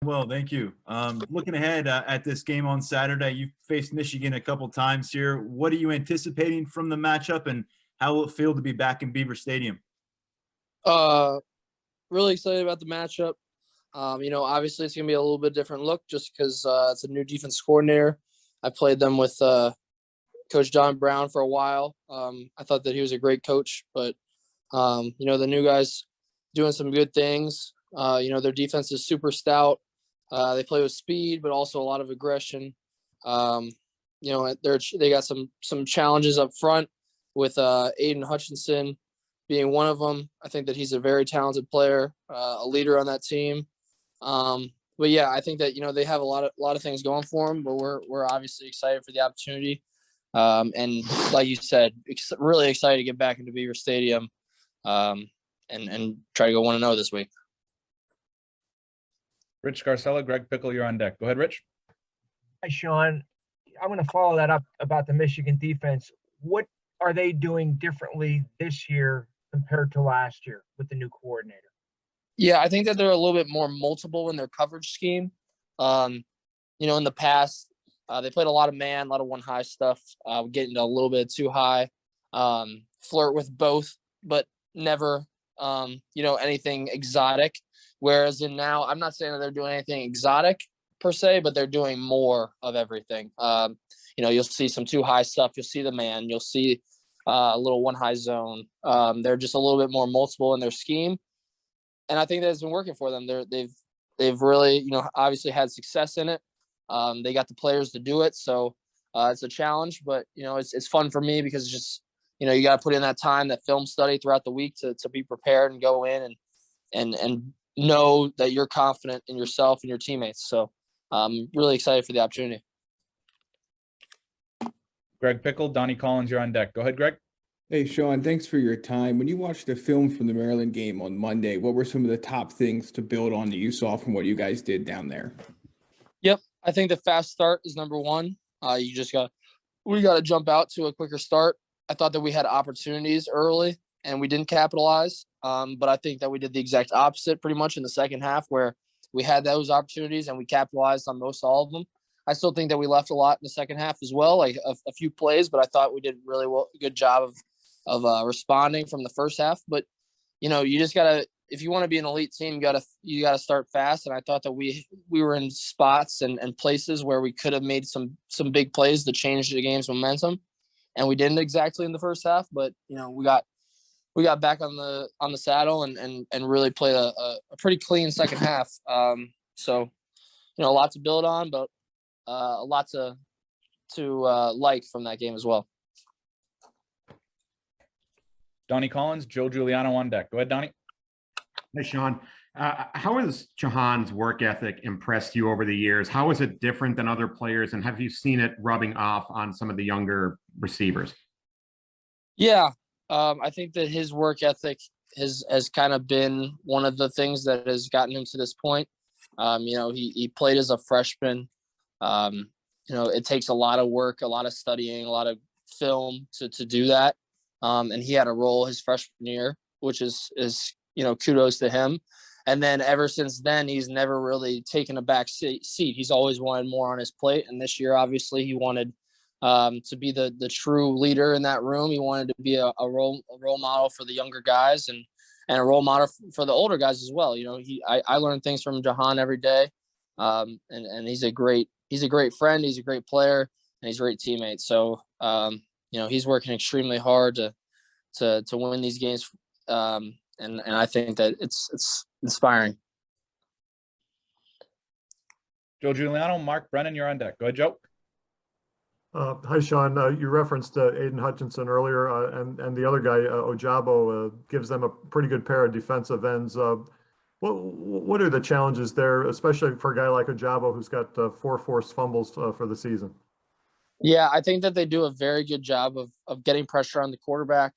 Well, thank you. Looking ahead at this game on Saturday, you've faced Michigan a couple times here. What are you anticipating from the matchup, and how will it feel to be back in Beaver Stadium? Really excited about the matchup. Obviously it's going to be a little bit different look just because it's a new defense coordinator. I played them with Coach John Brown for a while. I thought that he was a great coach, but, the new guys doing some good things. Their defense is super stout. They play with speed, but also a lot of aggression. They got some challenges up front with Aiden Hutchinson being one of them. I think that he's a very talented player, a leader on that team. But yeah, I think that they have a lot of things going for them. But we're obviously excited for the opportunity, and like you said, really excited to get back into Beaver Stadium, and try to go 1-0 this week. Rich Scarcella, Greg Pickle, you're on deck. Go ahead, Rich. Hi, Sean. I'm going to follow that up about the Michigan defense. What are they doing differently this year compared to last year with the new coordinator? Yeah, I think that they're a little bit more multiple in their coverage scheme. In the past, they played a lot of man, a lot of one high stuff, getting a little bit too high, flirt with both, but never, anything exotic. Whereas in now, I'm not saying that they're doing anything exotic per se, but they're doing more of everything. You'll see some too high stuff. You'll see the man. You'll see a little one high zone. They're just a little bit more multiple in their scheme, and I think that's been working for them. They've really obviously had success in it. They got the players to do it, so it's a challenge, but it's fun for me because it's just you got to put in that time, that film study throughout the week to be prepared and go in and know that you're confident in yourself and your teammates. So I'm really excited for the opportunity. Greg Pickle, Donnie Collins, you're on deck. Go ahead, Greg. Hey, Sean, thanks for your time. When you watched the film from the Maryland game on Monday, what were some of the top things to build on that you saw from what you guys did down there? Yep. I think the fast start is number one. We got to jump out to a quicker start. I thought that we had opportunities early and we didn't capitalize. But I think that we did the exact opposite pretty much in the second half, where we had those opportunities and we capitalized on most all of them. I still think that we left a lot in the second half as well, like a few plays, but I thought we did really good job of responding from the first half. But you just gotta, if you want to be an elite team, you gotta start fast. And I thought that we were in spots and places where we could have made some big plays to change the game's momentum, and we didn't exactly in the first half. But we got back on the saddle and really played a pretty clean second half. So a lot to build on, but a lot to like from that game as well. Donnie Collins, Joe Giuliano on deck. Go ahead, Donnie. Hey, Sean. How has Jahan's work ethic impressed you over the years? How is it different than other players, and have you seen it rubbing off on some of the younger receivers? Yeah, I think that his work ethic has kind of been one of the things that has gotten him to this point. He played as a freshman. It takes a lot of work, a lot of studying, a lot of film to do that. And he had a role his freshman year, which is kudos to him. And then ever since then, he's never really taken a back seat. He's always wanted more on his plate. And this year, obviously, he wanted to be the true leader in that room. He wanted to be a role model for the younger guys and a role model for the older guys as well. I learn things from Jahan every day. And he's a great friend. He's a great player, and he's a great teammate. So, he's working extremely hard to win these games. And I think that it's inspiring. Joe Giuliano, Mark Brennan, you're on deck. Go ahead, Joe. Hi, Sean. You referenced Aiden Hutchinson earlier, and the other guy, Ojabo, gives them a pretty good pair of defensive ends. What are the challenges there, especially for a guy like Ojabo who's got 4 forced fumbles for the season? Yeah, I think that they do a very good job of getting pressure on the quarterback.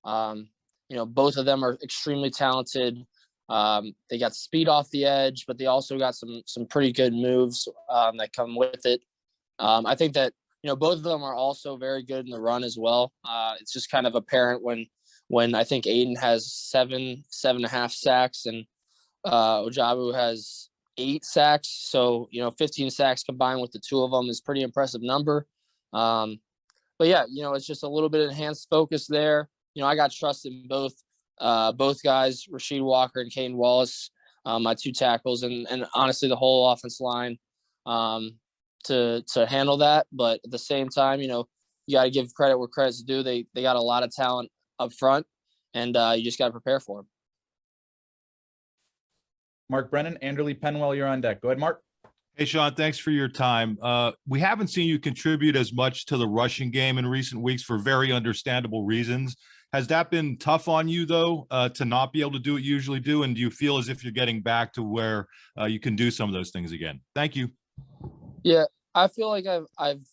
Both of them are extremely talented. They got speed off the edge, but they also got some pretty good moves that come with it. I think that both of them are also very good in the run as well. It's just kind of apparent when I think Aiden has 7.5 sacks and Ojabo has 8 sacks. So, 15 sacks combined with the 2 of them is pretty impressive number. But yeah, it's just a little bit of enhanced focus there. I got trust in both guys, Rasheed Walker and Caden Wallace, my 2 tackles, and honestly the whole offensive line to handle that. But at the same time, you got to give credit where credit's due. They got a lot of talent up front, and you just got to prepare for them. Mark Brennan, Andrew Lee Penwell, you're on deck. Go ahead, Mark. Hey, Sean, thanks for your time. We haven't seen you contribute as much to the rushing game in recent weeks for very understandable reasons. Has that been tough on you, though, to not be able to do what you usually do? And do you feel as if you're getting back to where you can do some of those things again? Thank you. Yeah, I feel like I've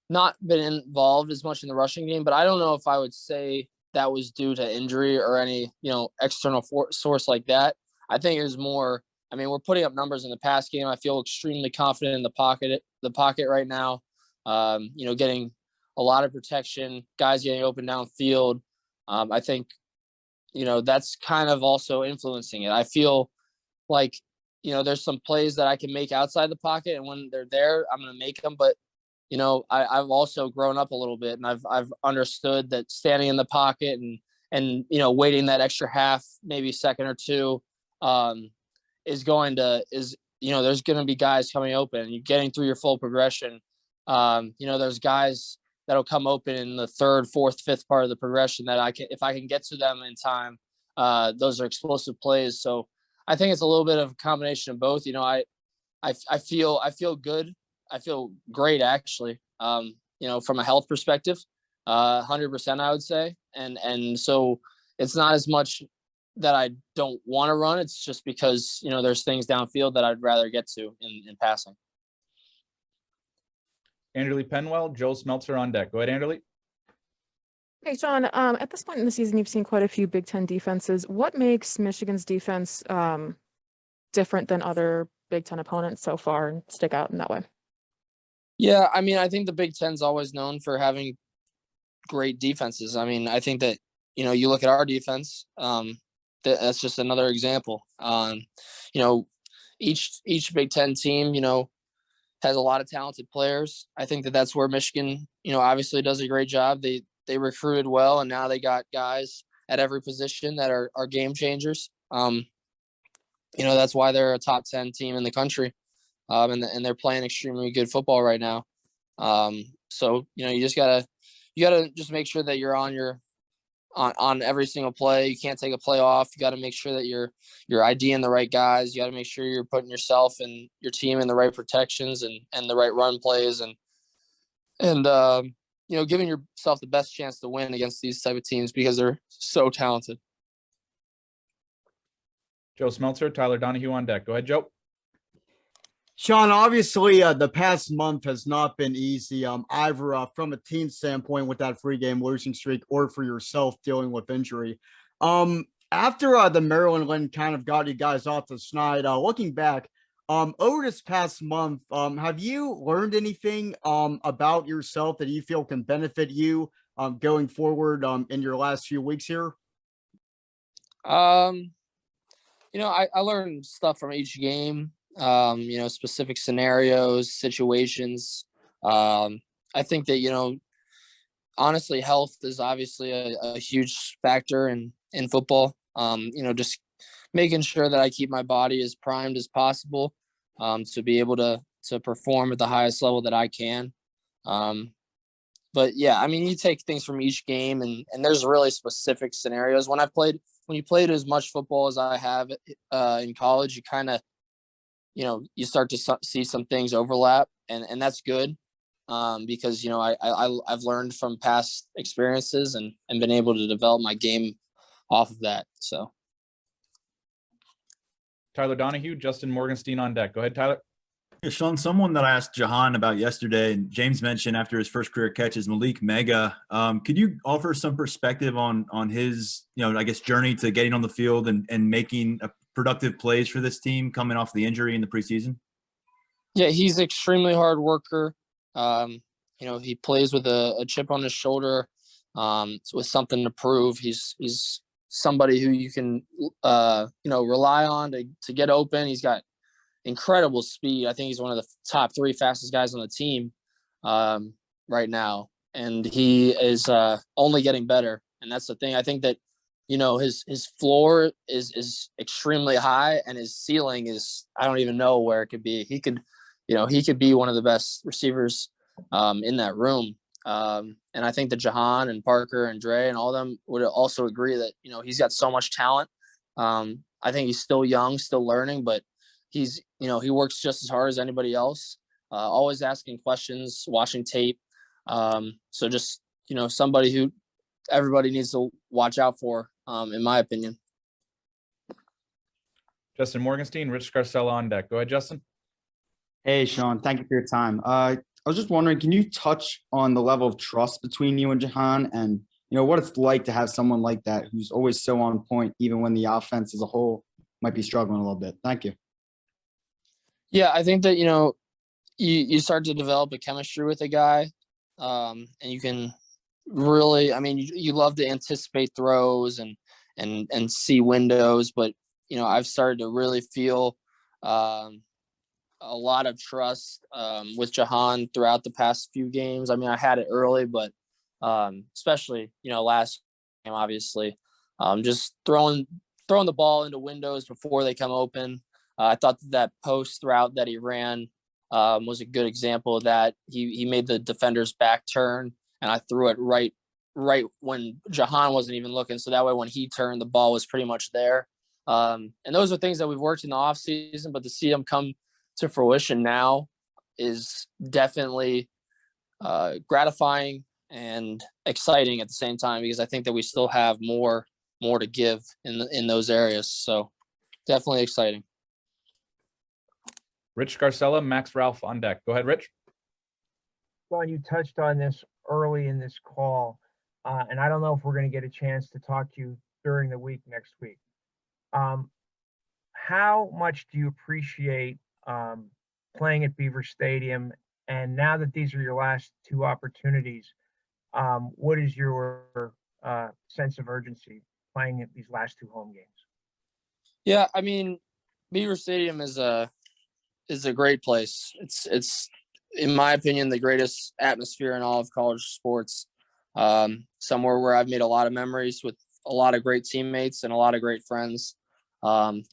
not been involved as much in the rushing game, but I don't know if I would say that was due to injury or any, external source like that. I think it was more, we're putting up numbers in the pass game. I feel extremely confident in the pocket right now. Getting a lot of protection, guys getting open downfield. I think, that's kind of also influencing it. I feel like, there's some plays that I can make outside the pocket, and when they're there, I'm going to make them. But, I've also grown up a little bit, and I've understood that standing in the pocket and waiting that extra half, maybe second or 2, there's going to be guys coming open. You're getting through your full progression. There's guys that'll come open in the 3rd, 4th, 5th part of the progression that if I can get to them in time, those are explosive plays. So I think it's a little bit of a combination of both. I feel good. I feel great, actually, from a health perspective, 100%, I would say. And so it's not as much that I don't want to run. It's just because, there's things downfield that I'd rather get to in passing. Andrew Lee Penwell, Joel Smeltzer on deck. Go ahead, Andrew Lee. Hey, Sean, at this point in the season, you've seen quite a few Big Ten defenses. What makes Michigan's defense different than other Big Ten opponents so far and stick out in that way? Yeah, I think the Big Ten's always known for having great defenses. I think that, you look at our defense, that's just another example. Each Big Ten team, has a lot of talented players. I think that that's where Michigan, obviously does a great job. They recruited well, and now they got guys at every position that are game changers. That's why they're a top 10 team in the country. And they're playing extremely good football right now. So, you gotta just make sure that you're on every single play. You can't take a play off. You got to make sure that you're IDing the right guys. You got to make sure you're putting yourself and your team in the right protections and the right run plays and giving yourself the best chance to win against these type of teams because they're so talented. Joe Smeltzer, Tyler Donahue on deck. Go ahead, Joe. Sean, obviously, the past month has not been easy, either from a team standpoint with that 3-game losing streak or for yourself dealing with injury. After the Maryland kind of got you guys off the schneid, looking back, over this past month, have you learned anything about yourself that you feel can benefit you going forward in your last few weeks here? I learned stuff from each game. Specific scenarios, situations. I think that, honestly, health is obviously a huge factor in football. Just making sure that I keep my body as primed as possible to be able to perform at the highest level that I can. But yeah, you take things from each game and there's really specific scenarios. When you played as much football as I have in college, you kind of, you start to see some things overlap and that's good because, I've learned from past experiences and been able to develop my game off of that. So. Tyler Donahue, Justin Morgenstein on deck. Go ahead, Tyler. Yeah, Sean, someone that I asked Jahan about yesterday, and James mentioned after his first career catch is Malik Mega. Could you offer some perspective on his, journey to getting on the field and making a productive plays for this team coming off the injury in the preseason? Yeah, he's extremely hard worker. He plays with a chip on his shoulder, with something to prove. He's somebody who you can, rely on to get open. He's got incredible speed. I think he's one of the top 3 fastest guys on the team right now. And he is only getting better. And that's the thing. I think that, his floor is extremely high, and his ceiling is, I don't even know where it could be. He could be one of the best receivers in that room. And I think that Jahan and Parker and Dre and all of them would also agree that, he's got so much talent. I think he's still young, still learning, but he works just as hard as anybody else, always asking questions, watching tape. So just, somebody who everybody needs to watch out for, in my opinion. Justin Morgenstein, Rich Scarcella on deck. Go ahead, Justin. Hey, Sean, thank you for your time. I was just wondering, can you touch on the level of trust between you and Jahan, and what it's like to have someone like that who's always so on point, even when the offense as a whole might be struggling a little bit? Thank you. Yeah, I think that you start to develop a chemistry with a guy, and you can really, you love to anticipate throws and see windows, but I've started to really feel a lot of trust with Jahan throughout the past few games. I had it early, but especially last game, obviously, just throwing the ball into windows before they come open. I thought that post route that he ran was a good example of that. He made the defender's back turn, and I threw it right when Jahan wasn't even looking. So that way, when he turned, the ball was pretty much there. And those are things that we've worked in the off season, but to see them come to fruition now is definitely gratifying and exciting at the same time, because I think that we still have more to give in those areas. So definitely exciting. Rich Scarcella, Max Ralph on deck. Go ahead, Rich. Sean, you touched on this early in this call, and I don't know if we're going to get a chance to talk to you during the week next week. How much do you appreciate playing at Beaver Stadium? And now that these are your last 2 opportunities, what is your sense of urgency playing at these last 2 home games? Yeah, Beaver Stadium is a great place. It's in my opinion the greatest atmosphere in all of college sports. Somewhere where I've made a lot of memories with a lot of great teammates and a lot of great friends. A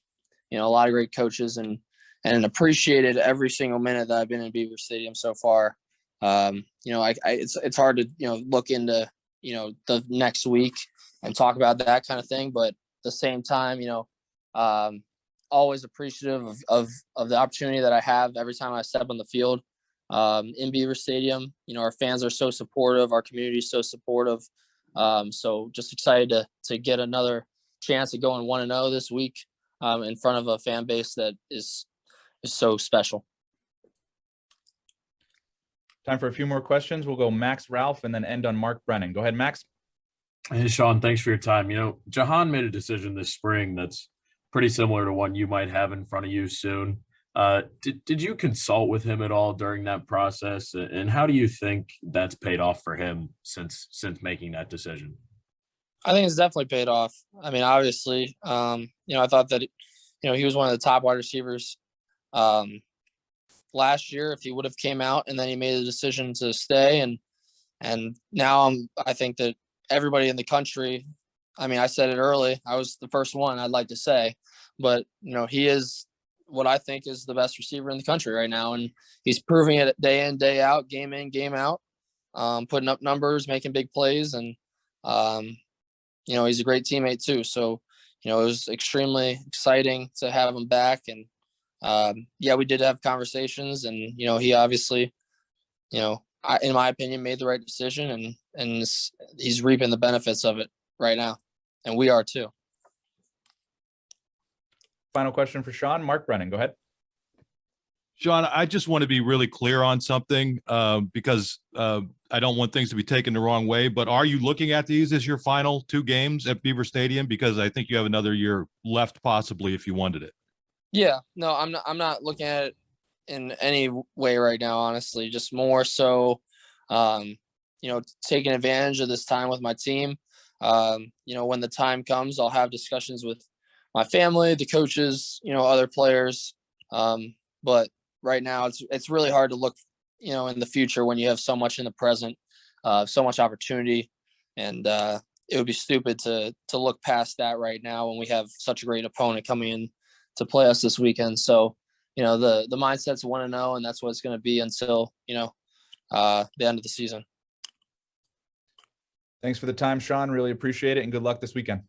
lot of great coaches, and appreciated every single minute that I've been in Beaver Stadium so far. It's hard to look into the next week and talk about that kind of thing, but at the same time, always appreciative of the opportunity that I have every time I step on the field in Beaver Stadium. Our fans are so supportive, our community is so supportive. So just excited to get another chance at going 1-0 this week in front of a fan base that is so special. Time for a few more questions. We'll go Max Ralph and then end on Mark Brennan. Go ahead, Max. Hey, Sean, thanks for your time. Jahan made a decision this spring that's pretty similar to one you might have in front of you soon. Did you consult with him at all during that process? And how do you think that's paid off for him since making that decision? I think it's definitely paid off. Obviously, I thought that, he was one of the top wide receivers last year if he would have came out and then he made the decision to stay. And now I think that everybody in the country, I said it early, I was the first one I'd like to say, but he is what I think is the best receiver in the country right now. And he's proving it day in, day out, game in, game out, putting up numbers, making big plays. And, he's a great teammate too. So, it was extremely exciting to have him back. And, we did have conversations, and, he obviously, in my opinion, made the right decision, and he's reaping the benefits of it right now. And we are too. Final question for Sean. Mark Brennan, go ahead. Sean, I just want to be really clear on something because I don't want things to be taken the wrong way, but are you looking at these as your final 2 games at Beaver Stadium? Because I think you have another year left possibly if you wanted it. Yeah, no, I'm not looking at it in any way right now, honestly, just more so, taking advantage of this time with my team. You know, when the time comes, I'll have discussions with my family, the coaches, you know, other players. But right now it's really hard to look, you know, in the future when you have so much in the present, so much opportunity. And it would be stupid to look past that right now when we have such a great opponent coming in to play us this weekend. So, you know, the mindset's 1-0, and that's what it's going to be until, you know, the end of the season. Thanks for the time, Sean. Really appreciate it, and good luck this weekend.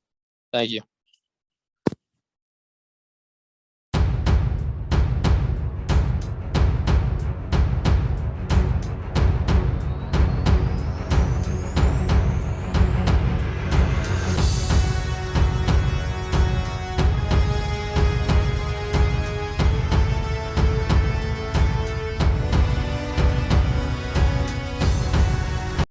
Thank you.